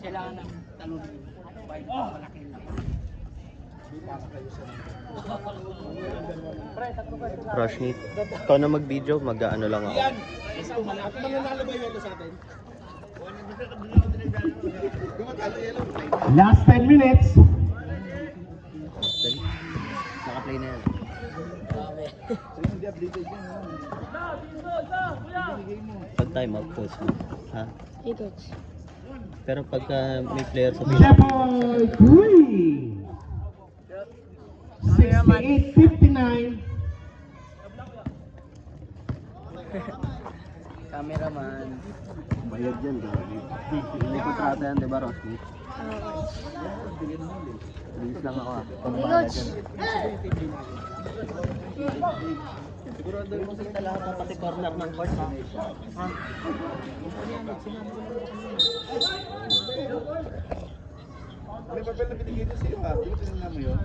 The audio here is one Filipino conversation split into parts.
Kailangan ng talunin. Bayad pa malaki lang. Rushmeet. Ikaw na mag-video, mag-ano lang ako. Mananalo ba yun sa atin? Last 10 minutes. Naka-play na yan. Pag time out, coach. Ha? Coach. Pero pagka may player sa Jepoy 3. 68-59. Cameraman. Bayad yan, gagi. Hindi ko trata yan, di ba, Rosny? Bilis lang ako, ah. Coach. Siguro doon mo sila lahat ng pati corner ng court, ha? May papel na binigay ito sa'yo, ha? Di ba tinanong mo yun?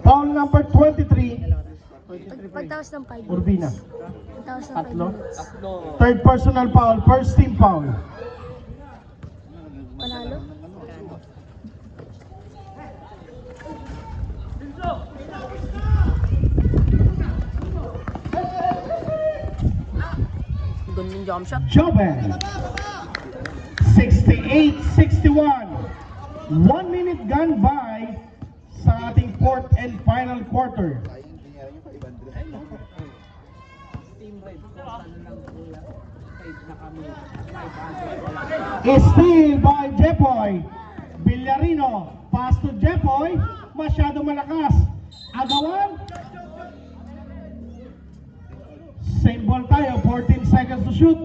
Foul number 23. Pagtawas ng 5 Urbina. Pagtawas ng 5 Tatlo. minutes. Third personal foul. First team foul. Panalo? Gandang jump shot. Joben. 68-61. 1 minute gone by sa ating fourth and final quarter. Ayun, binayaran yung 500. Steal by Jepoy. Villarino. Pass to Jepoy. Masyado malakas. Agawan. Same ball tayo. 14 seconds to shoot.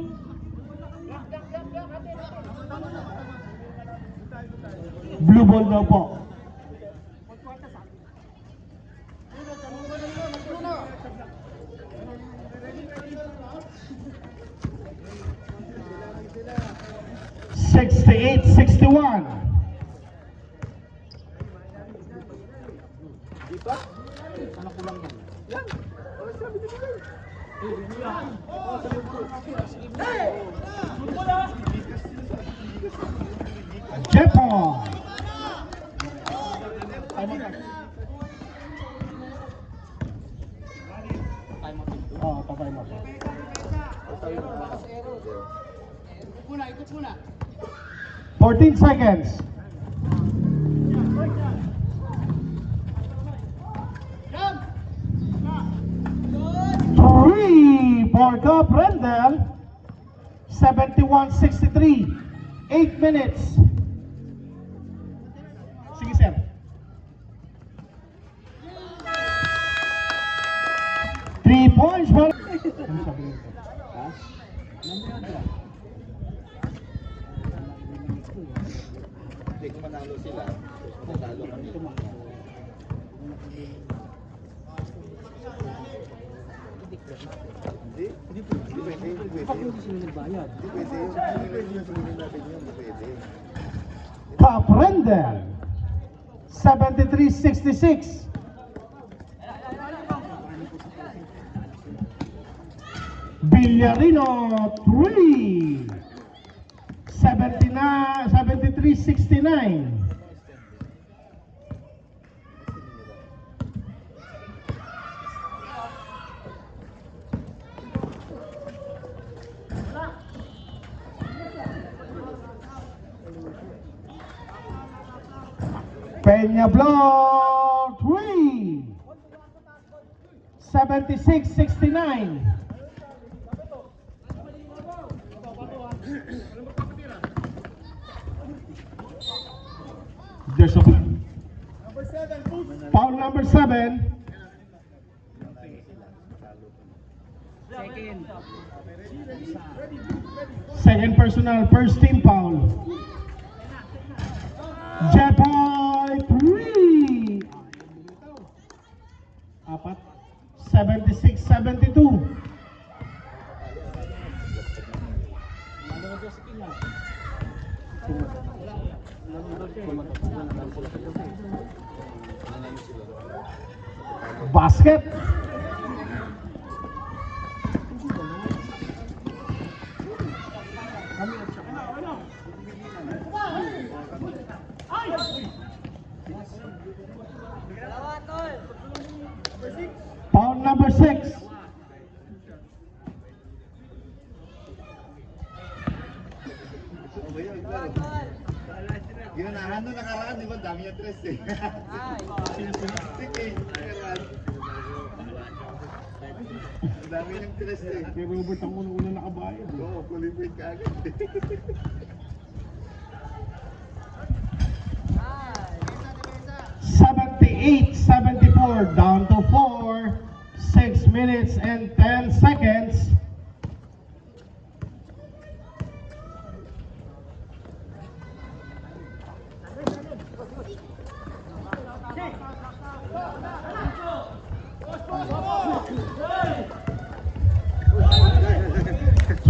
Blue ball daw po. Sixty-eight, 61. Jepo. Oh, patay mo. Ikot muna. 14 seconds. Three for Cup Rendell. 71-63. 8 minutes. Sige, sir. Three points for... Hindi, kung manalo sila, manalo kami. Hindi pwede, hindi pwede. Hindi pwede. Yung sumilin natin yun, hindi pwede. Cup Rendell. 73-66. Villarino 3. 73-69. Peña Blanc 3. 76-69. There's a foul number 7. Second personal, first team foul. Jepoy 3. Apat. 76-72. Basket. Foul number 6. Ginanahan nung nakaraan, di ba? Dami yung tres eh. Sige, nakaraan. Ang dami yung tres eh. Kay Robert ang unang-unang nakabayad. Oo, qualified ka agad. 78-74, down to 4, 6 minutes and 10 seconds.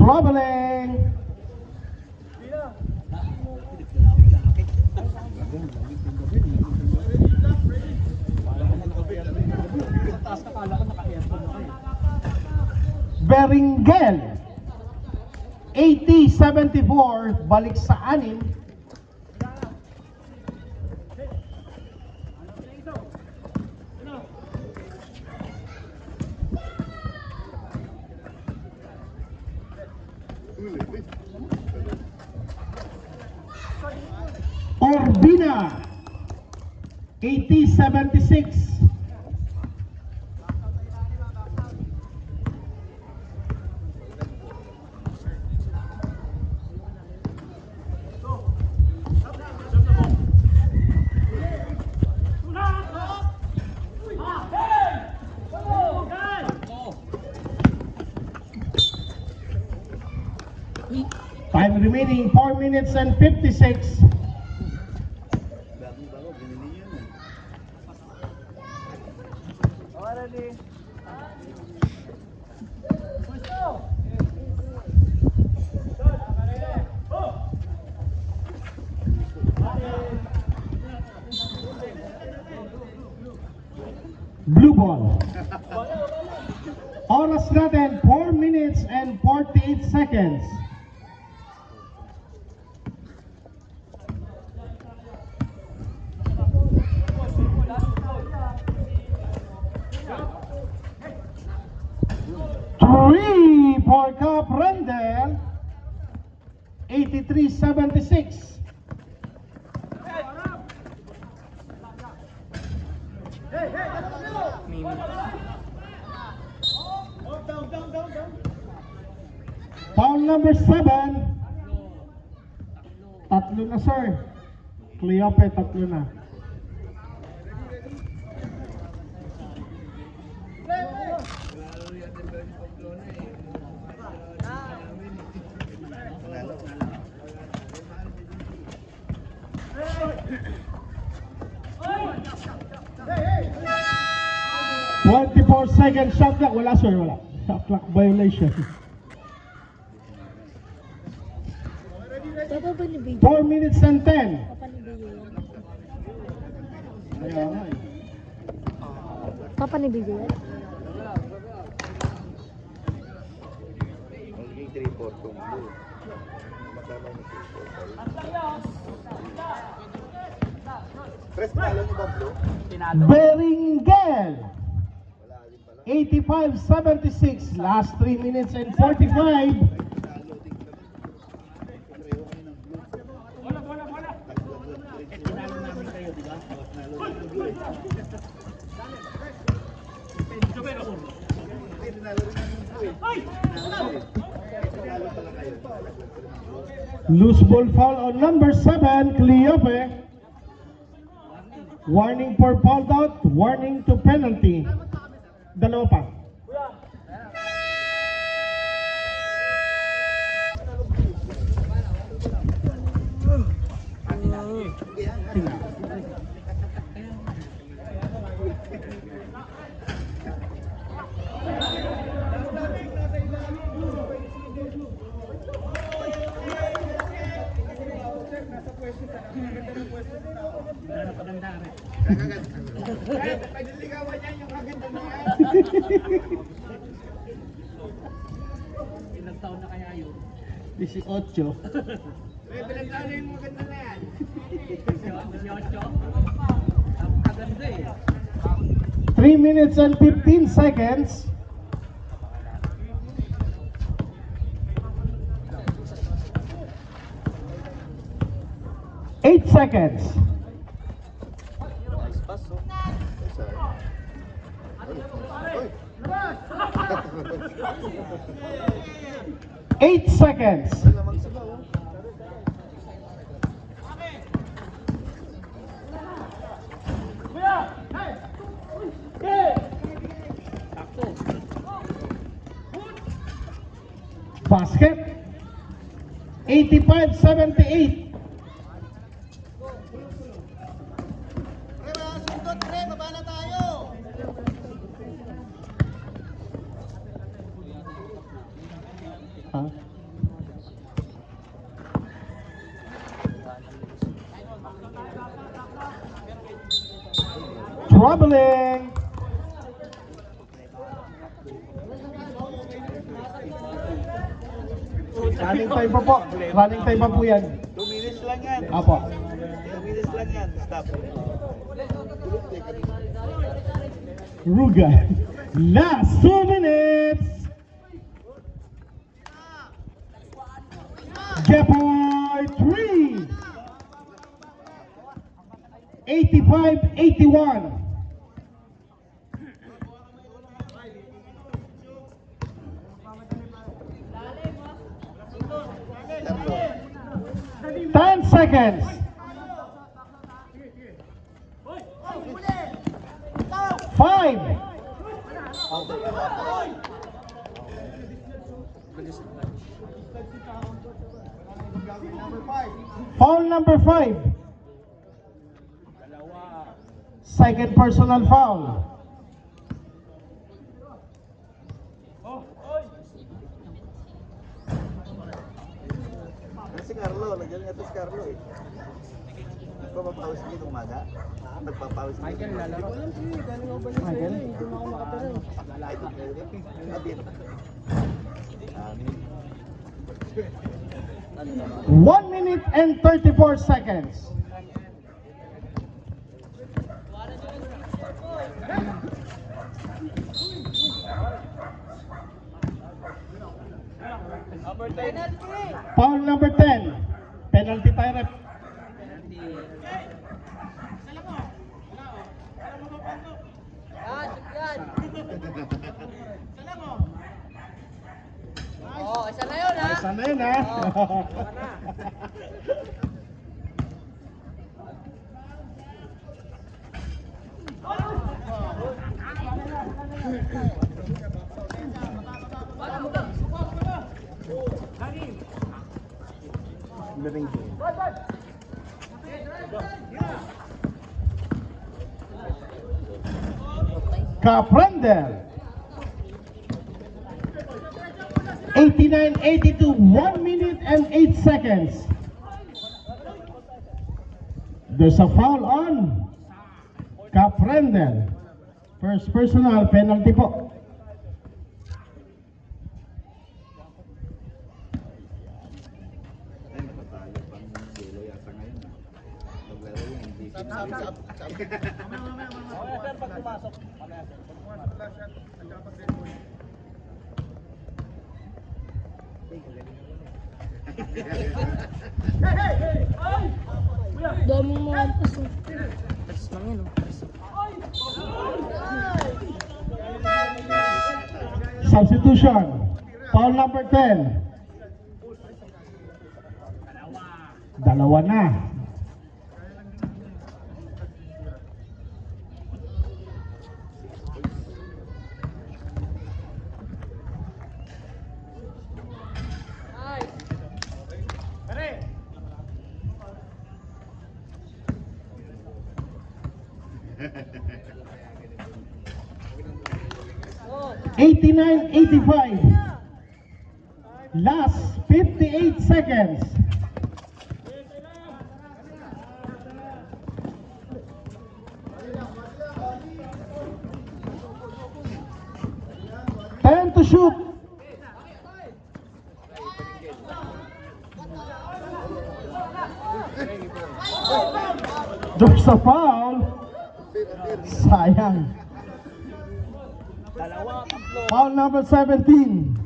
Troubling. Taas ka, kala ko naka-aircon na kayo. Beringel 80-74, balik sa 6. Orbina 80-76. Time remaining 4 minutes and 56. Bagong bago, binili yun eh. Blue ball. Oras natin 4 minutes and 48 seconds. Three for Cap Rendell, 83-76. Foul number 7. Tatlo na, sir. Cleope, tatlo na. Second shot clock, wala sir, wala. Shot clock violation. Papa ba ni 4 minutes and 10. Papa ni Biyo yan? Kaya nga eh. Papa ni Biyo yan? Magiging 3-4 kung blue. Matama yung 3-4. Press palo ni Bob Blue. Beringel, Wala din pala. 85-76. Last 3 minutes and 45. Tinalo namin kayo, di ba? Loose ball foul on number 7, Cleope. Warning for foul out, warning to penalty. Dalawa pa. Ilang taon na kaya yun? 18. Kaganda eh. 3 minutes and 15 seconds. Eight seconds. Nice pass, oh. Nice, Oy. 8 seconds. Lamang sila, oh. Basket. 85-78. Huh? Troubling. Running time pa po. Running time pa po yan. 2 minutes lang yan. Apo. 2 minutes lang yan. Stop. Ruga. Last 2 minutes. Jepoy 3. 85-81. Tatlo. 10 seconds. 5. Foul number 5. Second personal foul. Si Carlo, lagyan nga ito si Carlo eh. Nagpapapawis dito umaga. Nagpapawis dito. Michael, lalaro. Michael? Hindi mo ako makatira. Abin. 1 minute and 34 seconds. Foul number 10. Penalty tayo rep. Oh, isa na yun ha. Isa na yun ha. Living game. Kaprender. 89-82, 1 minute and 8 seconds. There's a foul on Kaprender. First personal penalty po. Ay, nakatalo pang Gelo yata ngayon. Paglaro yun, hindi Daming mga ampas. Tapos lang yan oh. Substitution. Foul number 10. Dalawa na. Oh. 89-85. Last 58 seconds. Time to shoot. There's a foul. Sayang. Dalawa, tatlo. Foul number 17.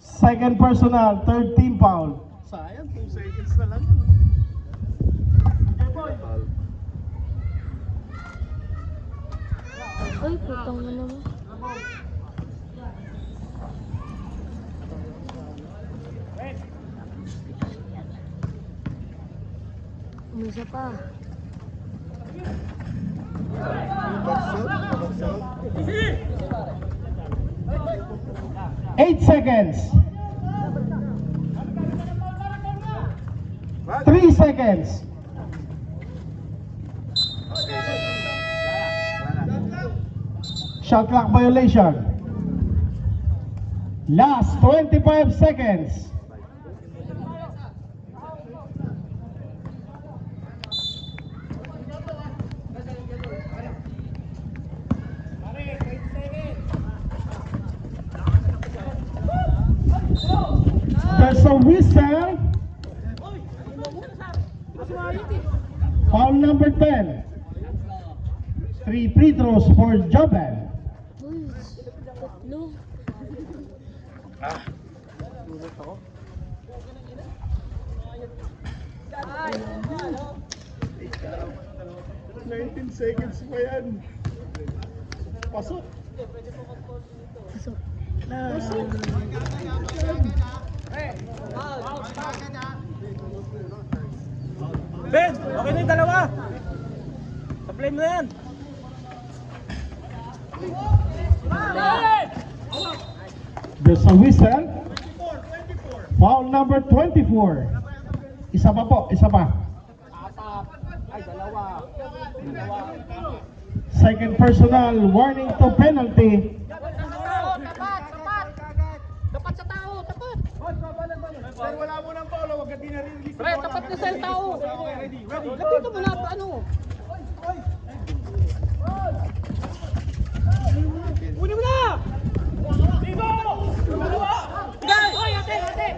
Second personal, third team foul. Sayang, 2 seconds na lang. Ay, putang na naman. May isa pa. Baksak, baksak. 8 seconds. 3 seconds. Shot clock violation. Last 25 seconds. There's a whistle. Foul number 10. 3 free throws for Joben. Uy, tatlo. 19 seconds pa yan. Pasok. Pasok. Ben, okay na yung dalawa. Supply mo na yan. There's a whistle. Foul number 24. Isa pa po, isa pa. Ay, dalawa. Second personal, warning to penalty. Tapat sa tao, tapat. Sir, wala mo ng paulo, wag ka din na-release. Pre, tapat na sa tao. Ready, ready. Lapit mo na, ano? Kunin mo na! Dito! Hoy, ate, ate!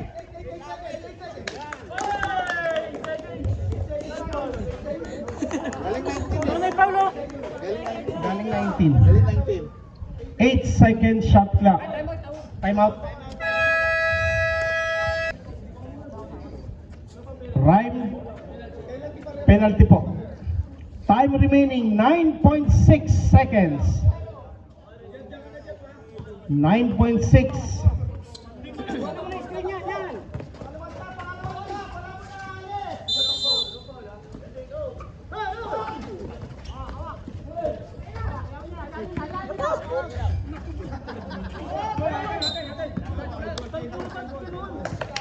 Galing 19. Ano na yung Paulo? Galing 19. Galing 19. 8 second shot clock. Time out. Rhyme. Penalty po. Time remaining 9.6 seconds. 9.6.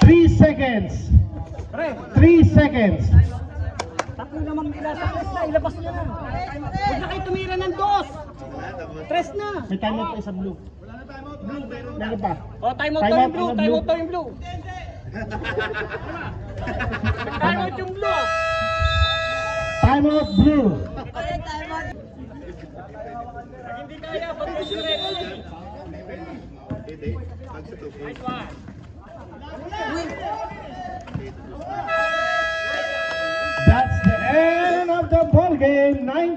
Three seconds. 3 seconds. Tatlo naman nila sa tres na. Ilabas nyo na. Huwag na kayo tumira ng dos. Tres na. May time out pa isa blue. Meron pa. O, time out Time to out yung blue. on the Time blue. out to yung blue. Time out yung blue. Time out blue. Hindi kaya. Pag Hindi. Magsa 2 points. That's the end of the ball game. 9